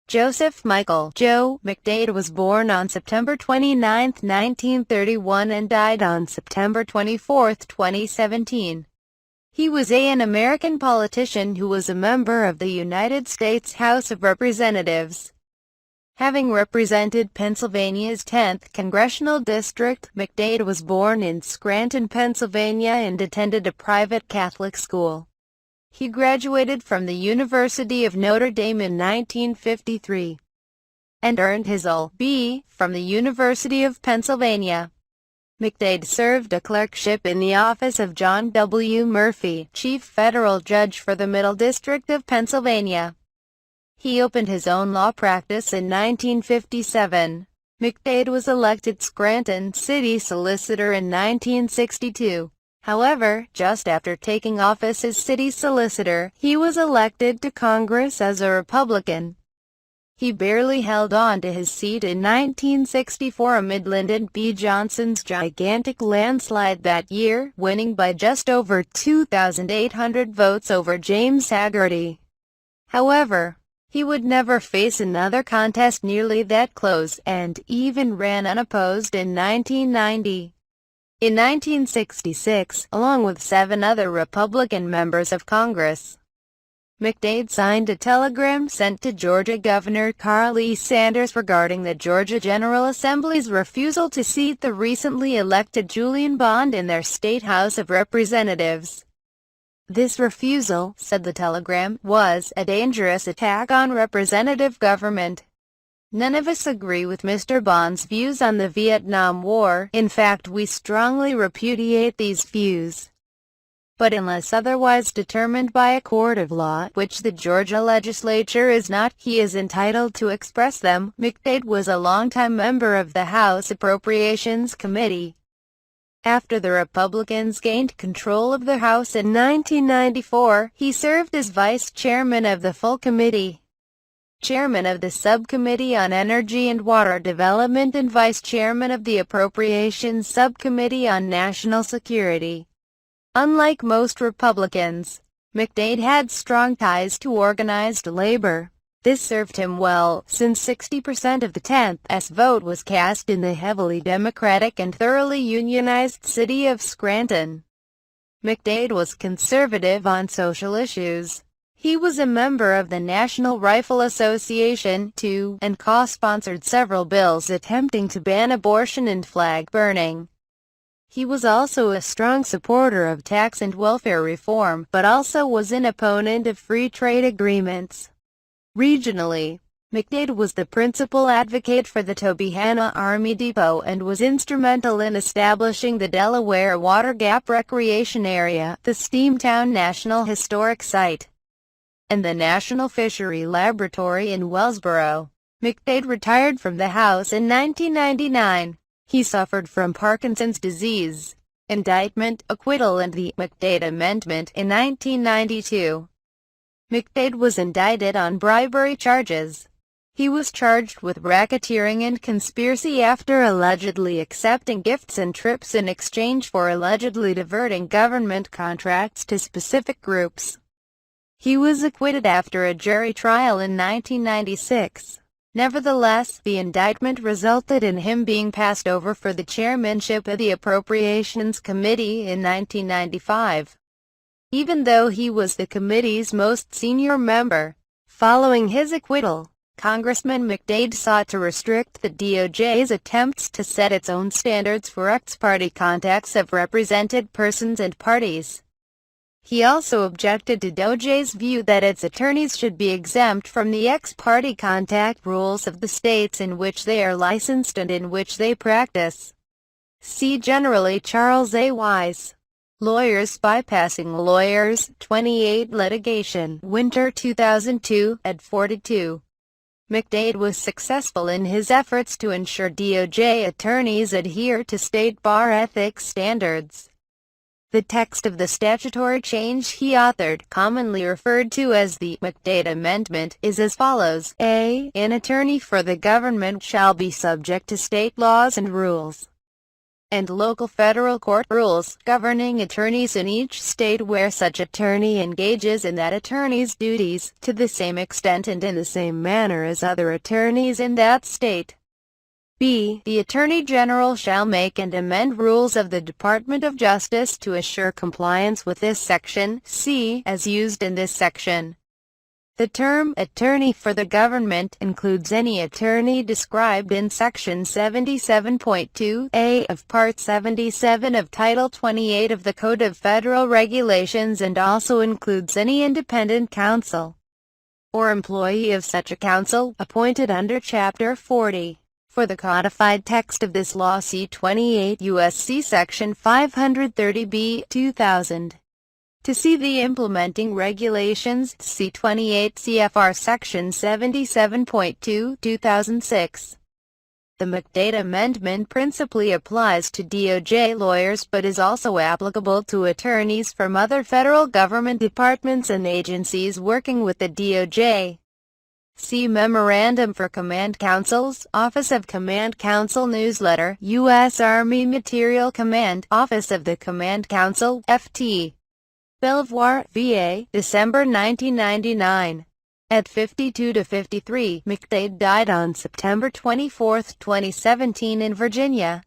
Joseph Michael Joe McDade was born on September 29, 1931 and died on September 24, 2017. He was an American politician who was a member of the United States House of Representatives. Having represented Pennsylvania's 10th Congressional District, McDade was born in Scranton, Pennsylvania and attended a private Catholic school. He graduated from the University of Notre Dame in 1953 and earned his LL.B. from the University of Pennsylvania. McDade served a clerkship in the office of John W. Murphy, Chief Federal Judge for the Middle District of Pennsylvania. He opened his own law practice in 1957. McDade was elected Scranton City Solicitor in 1962. However, just after taking office as city solicitor, he was elected to Congress as a Republican. He barely held on to his seat in 1964 amid Lyndon B. Johnson's gigantic landslide that year, winning by just over 2,800 votes over James Haggerty. However, he would never face another contest nearly that close, and even ran unopposed in 1990. In 1966, along with 7 other Republican members of Congress, McDade signed a telegram sent to Georgia Governor Carl E. Sanders regarding the Georgia General Assembly's refusal to seat the recently elected Julian Bond in their state House of Representatives. This refusal, said the telegram, was a dangerous attack on representative government. None of us agree with Mr. Bond's views on the Vietnam War. In fact, we strongly repudiate these views. But unless otherwise determined by a court of law, which the Georgia legislature is not, he is entitled to express them. McDade was a longtime member of the House Appropriations Committee. After the Republicans gained control of the House in 1994, he served as vice chairman of the full committee, chairman of the Subcommittee on Energy and Water Development and vice chairman of the Appropriations Subcommittee on National Security. Unlike most Republicans, McDade had strong ties to organized labor. This served him well, since 60% of the 10th vote was cast in the heavily Democratic and thoroughly unionized city of Scranton. McDade was conservative on social issues. He was a member of the National Rifle Association, too, and co-sponsored several bills attempting to ban abortion and flag burning. He was also a strong supporter of tax and welfare reform, but also was an opponent of free trade agreements. Regionally, McDade was the principal advocate for the Tobyhanna Army Depot and was instrumental in establishing the Delaware Water Gap Recreation Area, the Steamtown National Historic Site, and the National Fishery Laboratory in Wellsboro. McDade retired from the House in 1999. He suffered from Parkinson's disease, indictment, acquittal and the McDade Amendment in 1992. McDade was indicted on bribery charges. He was charged with racketeering and conspiracy after allegedly accepting gifts and trips in exchange for allegedly diverting government contracts to specific groups. He was acquitted after a jury trial in 1996. Nevertheless, the indictment resulted in him being passed over for the chairmanship of the Appropriations Committee in 1995. Even though he was the committee's most senior member. Following his acquittal, Congressman McDade sought to restrict the DOJ's attempts to set its own standards for ex-party contacts of represented persons and parties. He also objected to DOJ's view that its attorneys should be exempt from the ex-party contact rules of the states in which they are licensed and in which they practice. See generally Charles A. Wise. Lawyers Bypassing Lawyers, 28 Litigation, Winter 2002, ed. 42. McDade was successful in his efforts to ensure DOJ attorneys adhere to state bar ethics standards. The text of the statutory change he authored, commonly referred to as the McDade Amendment, is as follows. A. An attorney for the government shall be subject to state laws and rules. and local federal court rules governing attorneys in each state where such attorney engages in that attorney's duties, to the same extent and in the same manner as other attorneys in that state. B. The Attorney General shall make and amend rules of the Department of Justice to assure compliance with this section. C. As used in this section. The term attorney for the government includes any attorney described in Section 77.2a of Part 77 of Title 28 of the Code of Federal Regulations, and also includes any independent counsel or employee of such a counsel appointed under Chapter 40. For the codified text of this law, see 28 U.S.C. Section 530b 2000. To see the implementing regulations, see 28 CFR Section 77.2 2006. The McDade Amendment principally applies to DOJ lawyers but is also applicable to attorneys from other federal government departments and agencies working with the DOJ. See Memorandum for Command Councils, Office of Command Council Newsletter, U.S. Army Material Command, Office of the Command Council, FT. Belvoir, VA, December 1999. At 52-53, McDade died on September 24, 2017 in Virginia.